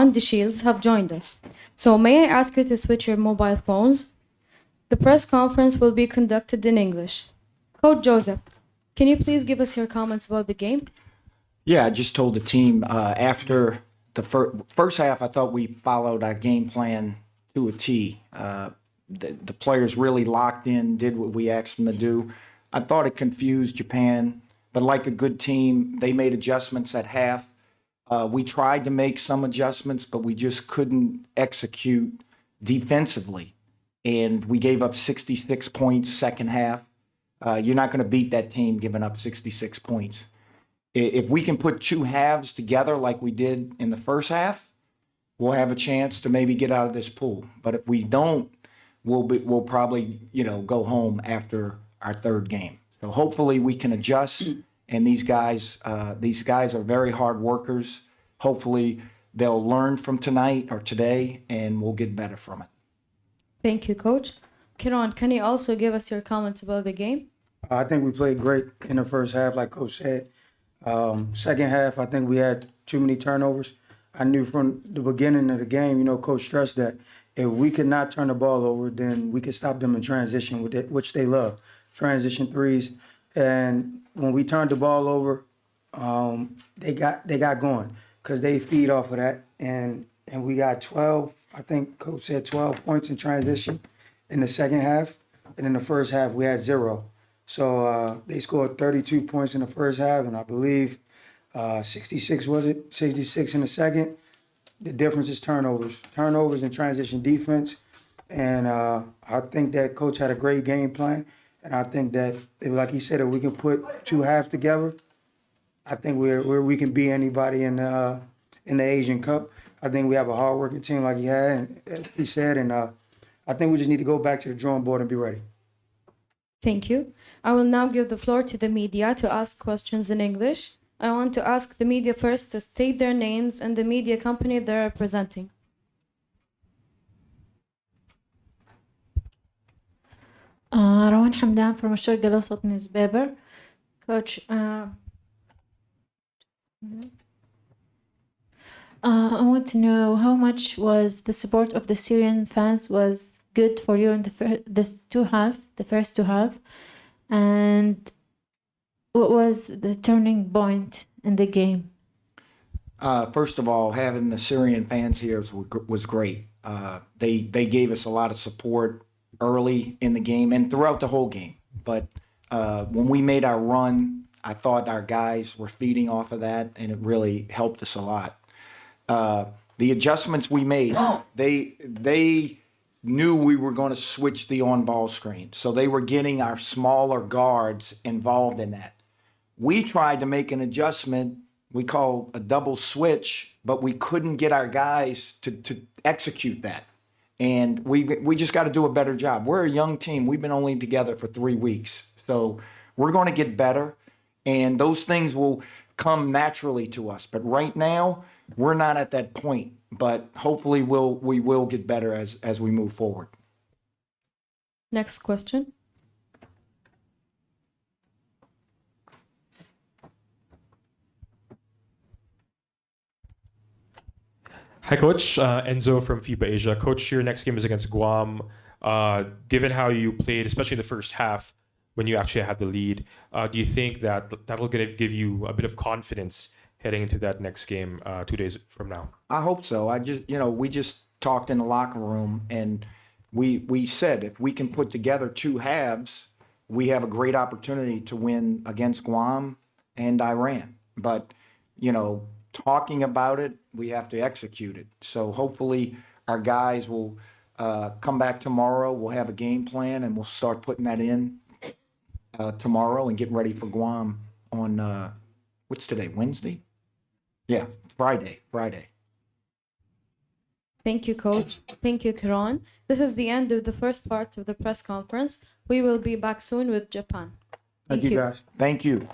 Kiran Shields have joined us. So may I ask you to switch your mobile phones? The press conference will be conducted in English. Coach Joseph, can you please give us your comments about the game? Yeah, I just told the team after the first half, I thought we followed our game plan to a T. The players really locked in, did what we asked them to do. I thought it confused Japan, but like a good team, they made adjustments at half. We tried to make some adjustments, but we just couldn't execute defensively. And we gave up 66 points second half. You're not going to beat that team giving up 66 points. If we can put two halves together like we did in the first half, we'll have a chance to maybe get out of this pool. But if we don't, we'll probably, go home after our third game. So hopefully we can adjust. And these guys are very hard workers. Hopefully they'll learn from tonight or today, and we'll get better from it. Thank you, Coach. Kiran, can you also give us your comments about the game? I think we played great in the first half, like Coach said. Second half, I think we had too many turnovers. I knew from the beginning of the game, Coach stressed that if we could not turn the ball over, then we could stop them in transition, with it, which they love, transition threes. And when we turned the ball over, they got going because they feed off of that. And we got 12, I think Coach said 12 points in transition in the second half. And in the first half, we had 0. So they scored 32 points in the first half, and I believe 66, was it? 66 in the second. The difference is turnovers. Turnovers and transition defense. And I think that Coach had a great game plan. And I think that, like he said, if we can put two halves together, I think we can beat anybody in the Asian Cup. I think we have a hard-working team like he said, and I think we just need to go back to the drawing board and be ready. Thank you. I will now give the floor to the media to ask questions in English. I want to ask the media first to state their names and the media company they're representing. روان حمدان from الشرق الأوسط newspaper. Coach, I want to know how much was the support of the Syrian fans was good for you in the first two half, and what was the turning point in the game? First of all, having the Syrian fans here was great. They gave us a lot of support early in the game and throughout the whole game. But when we made our run, I thought our guys were feeding off of that, and it really helped us a lot. The adjustments we made, they knew we were going to switch the on-ball screen. So they were getting our smaller guards involved in that. We tried to make an adjustment we call a double switch, but we couldn't get our guys to execute that. And we just got to do a better job. We're a young team. We've been only together for 3 weeks. So we're going to get better, and those things will come naturally to us. But right now, we're not at that point. But hopefully we will get better as we move forward. Next question. Hi, Coach. Enzo from FIBA Asia. Coach, your next game is against Guam. Given how you played, especially in the first half, when you actually had the lead, do you think that that'll give you a bit of confidence heading into that next game 2 days from now? I hope so. We just talked in the locker room, and we said if we can put together two halves, we have a great opportunity to win against Guam and Iran. But, talking about it, we have to execute it. So hopefully our guys will come back tomorrow. We'll have a game plan, and we'll start putting that in tomorrow and get ready for Guam on, what's today, Wednesday? Yeah, Friday. Thank you, Coach. Thank you, Kiran. This is the end of the first part of the press conference. We will be back soon with Japan. Thank you, guys. Thank you.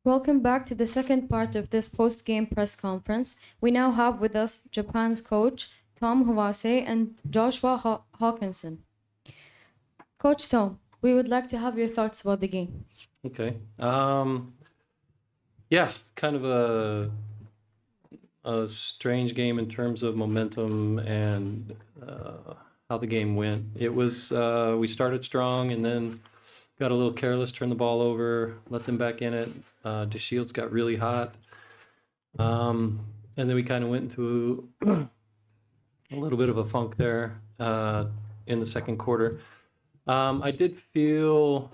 Welcome back to the second part of this post-game press conference. We now have with us Japan's coach, Tom Hawase, and Joshua Hawkinson. Coach Tom, we would like to have your thoughts about the game. Okay. Yeah, kind of a strange game in terms of momentum and how the game went. It was we started strong and then got a little careless, turned the ball over, let them back in it. DeShields got really hot, and then we kind of went into a little bit of a funk there in the second quarter. I did feel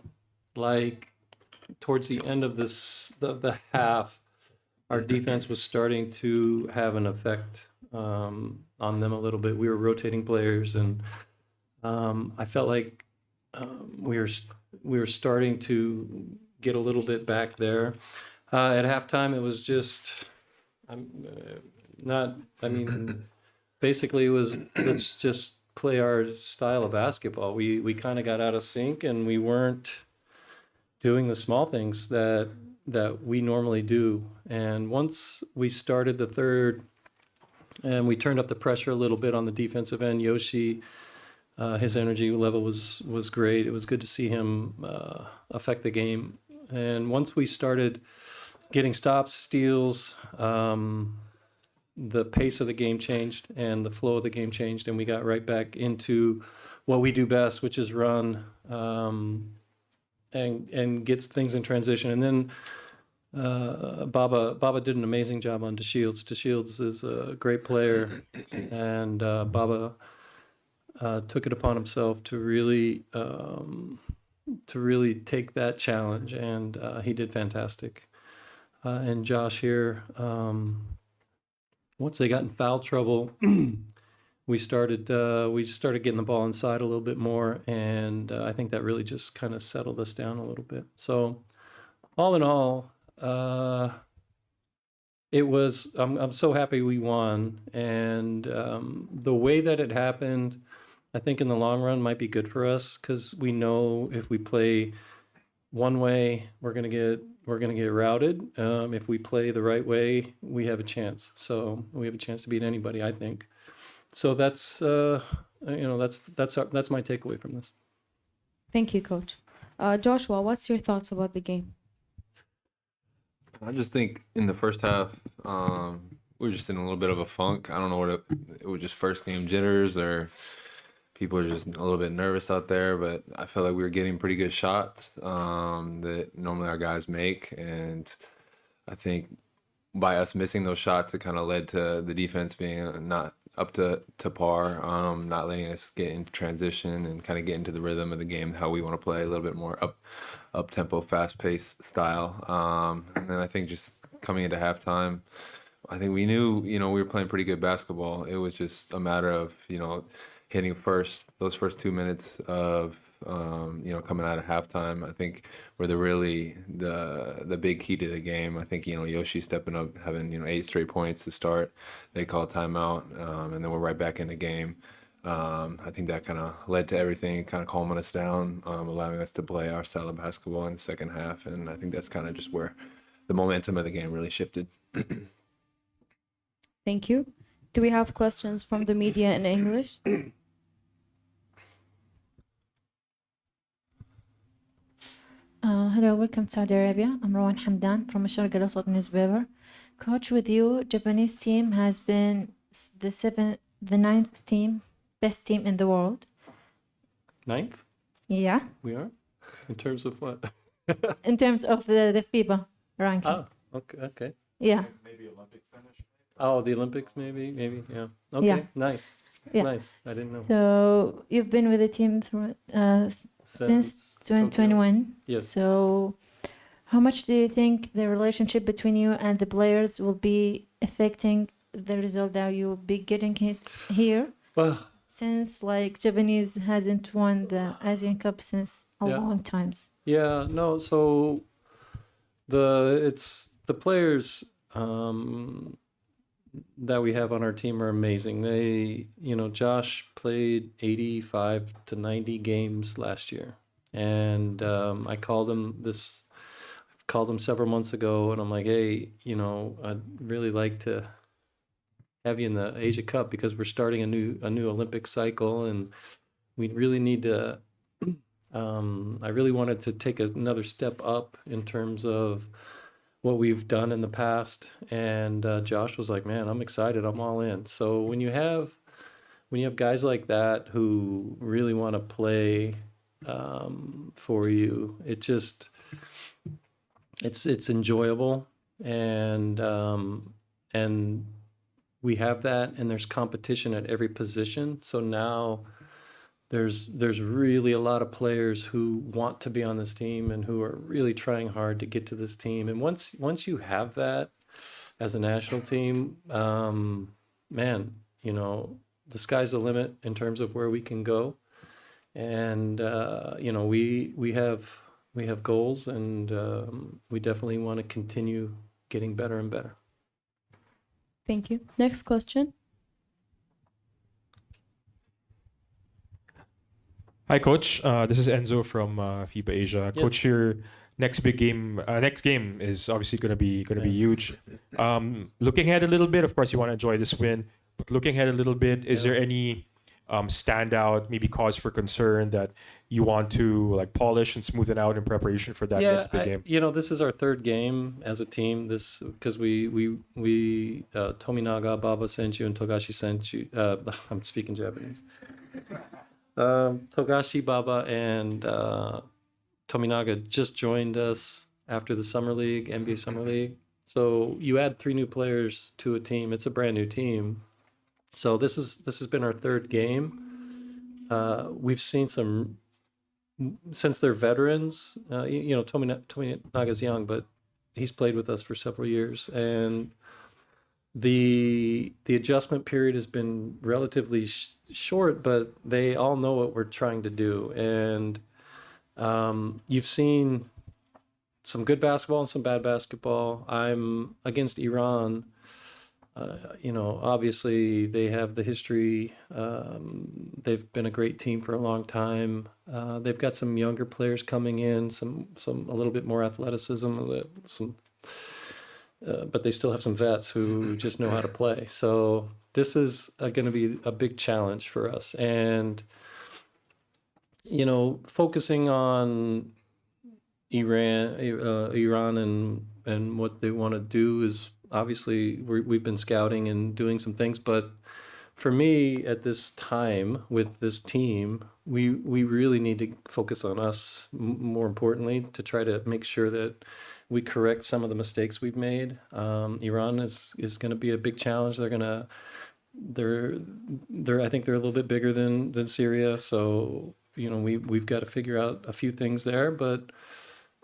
like towards the end of the half, our defense was starting to have an effect on them a little bit. We were rotating players, and I felt like we were starting to get a little bit back there. At halftime, it was just basically it was let's just play our style of basketball. We kind of got out of sync, and we weren't doing the small things that we normally do. And once we started the third and we turned up the pressure a little bit on the defensive end, Yoshi, his energy level was great. It was good to see him affect the game. And once we started getting stops, steals, the pace of the game changed and the flow of the game changed, and we got right back into what we do best, which is run and gets things in transition. And then Baba did an amazing job on DeShields. DeShields is a great player, and Baba took it upon himself to really take that challenge, and he did fantastic. And Josh here, once they got in foul trouble, we started getting the ball inside a little bit more, and I think that really just kind of settled us down a little bit. So, all in all, it was. I'm so happy we won, and the way that it happened, I think in the long run might be good for us, because we know if we play one way, we're gonna get routed. If we play the right way, we have a chance. So we have a chance to beat anybody, I think. So that's that's my takeaway from this. Thank you, Coach. Joshua, what's your thoughts about the game? I just think in the first half, we were just in a little bit of a funk. I don't know what it was, just first game jitters, or people are just a little bit nervous out there, but I felt like we were getting pretty good shots that normally our guys make. And I think by us missing those shots, it kind of led to the defense being not up to par, not letting us get into transition and kind of get into the rhythm of the game, how we want to play, a little bit more up tempo, fast paced style. And then I think just coming into halftime, I think we knew, we were playing pretty good basketball. It was just a matter of, hitting those first 2 minutes of coming out of halftime, I think were the big key to the game. I think Yoshi stepping up, having 8 straight points to start. They called timeout, and then we're right back in the game. I think that kind of led to everything, kind of calming us down, allowing us to play our style of basketball in the second half. And I think that's kind of just where the momentum of the game really shifted. Thank you. Do we have questions from the media in English? Hello, welcome to Saudi Arabia. I'm Rowan Hamdan from الشرق الأوسط newspaper. Coach, with you, Japanese team has been the ninth team, best team in the world. Ninth? Yeah, We are? In terms of what? in terms of the FIBA ranking. Oh, okay. Yeah, Oh, the Olympics, maybe, yeah. Okay, Yeah. nice. Yeah. Nice. I didn't know. so you've been with the team since 2021. Yes. So how much do you think the relationship between you and the players will be affecting the result that you'll be getting here? Well, Since Japanese hasn't won the Asian Cup since a Yeah. long times. yeah, no, so the players that we have on our team are amazing. They, Josh played 85 to 90 games last year. And I called him called him several months ago, and I'm like, hey, you know, I'd really like to have you in the Asia Cup because we're starting a new Olympic cycle, and we really need to. I really wanted to take another step up in terms of what we've done in the past, and Josh was like, man, I'm excited, I'm all in. So when you have guys like that who really want to play for you, it's enjoyable, and we have that, and there's competition at every position. So now there's really a lot of players who want to be on this team and who are really trying hard to get to this team. And once you have that as a national team, man, you know, the sky's the limit in terms of where we can go. And you know, we have goals, and we definitely want to continue getting better and better. Thank you. Next question. Hi, Coach. This is Enzo from FIBA Asia. Yes. Coach, your next game is obviously going to be huge. Looking ahead a little bit, of course, you want to enjoy this win, but looking ahead a little bit, is there any standout, maybe cause for concern that you want to like polish and smoothen out in preparation for that next big game? You know, this is our third game as a team. This because we Tominaga, Baba sent you, and Togashi sent you. I'm speaking Japanese. Togashi, Baba, and Tominaga just joined us after the Summer League, NBA Summer League. So you add 3 new players to a team. It's a brand new team. So this has been our third game. We've seen some, since they're veterans. You know, Tominaga's young, but he's played with us for several years, and the adjustment period has been relatively short, but they all know what we're trying to do. And you've seen some good basketball and some bad basketball. I'm against Iran. You know, obviously they have the history. They've been a great team for a long time. They've got some younger players coming in, some a little bit more athleticism, but they still have some vets who just know how to play. So this is going to be a big challenge for us. And, you know, focusing on Iran and what they want to do is obviously we've been scouting and doing some things. But for me at this time with this team, we really need to focus on us more importantly to try to make sure that we correct some of the mistakes we've made. Iran is going to be a big challenge. I think they're a little bit bigger than Syria. So, you know, we've got to figure out a few things there, but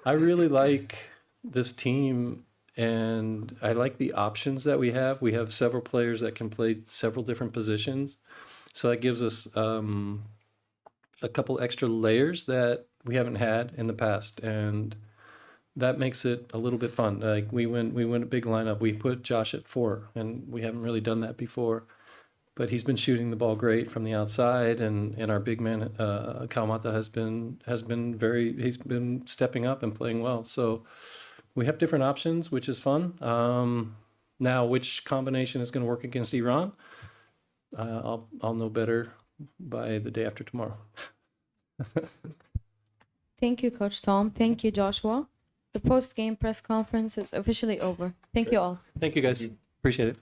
I really like this team and I like the options that we have. We have several players that can play several different positions. So that gives us a couple extra layers that we haven't had in the past. And that makes it a little bit fun. Like we went a big lineup. We put Josh at 4, and we haven't really done that before. But he's been shooting the ball great from the outside, and our big man Kawamata he's been stepping up and playing well. So we have different options, which is fun. Now, which combination is going to work against Iran? I'll know better by the day after tomorrow. Thank you, Coach Tom. Thank you, Joshua. The post-game press conference is officially over. Thank you all. Thank you, guys. Appreciate it.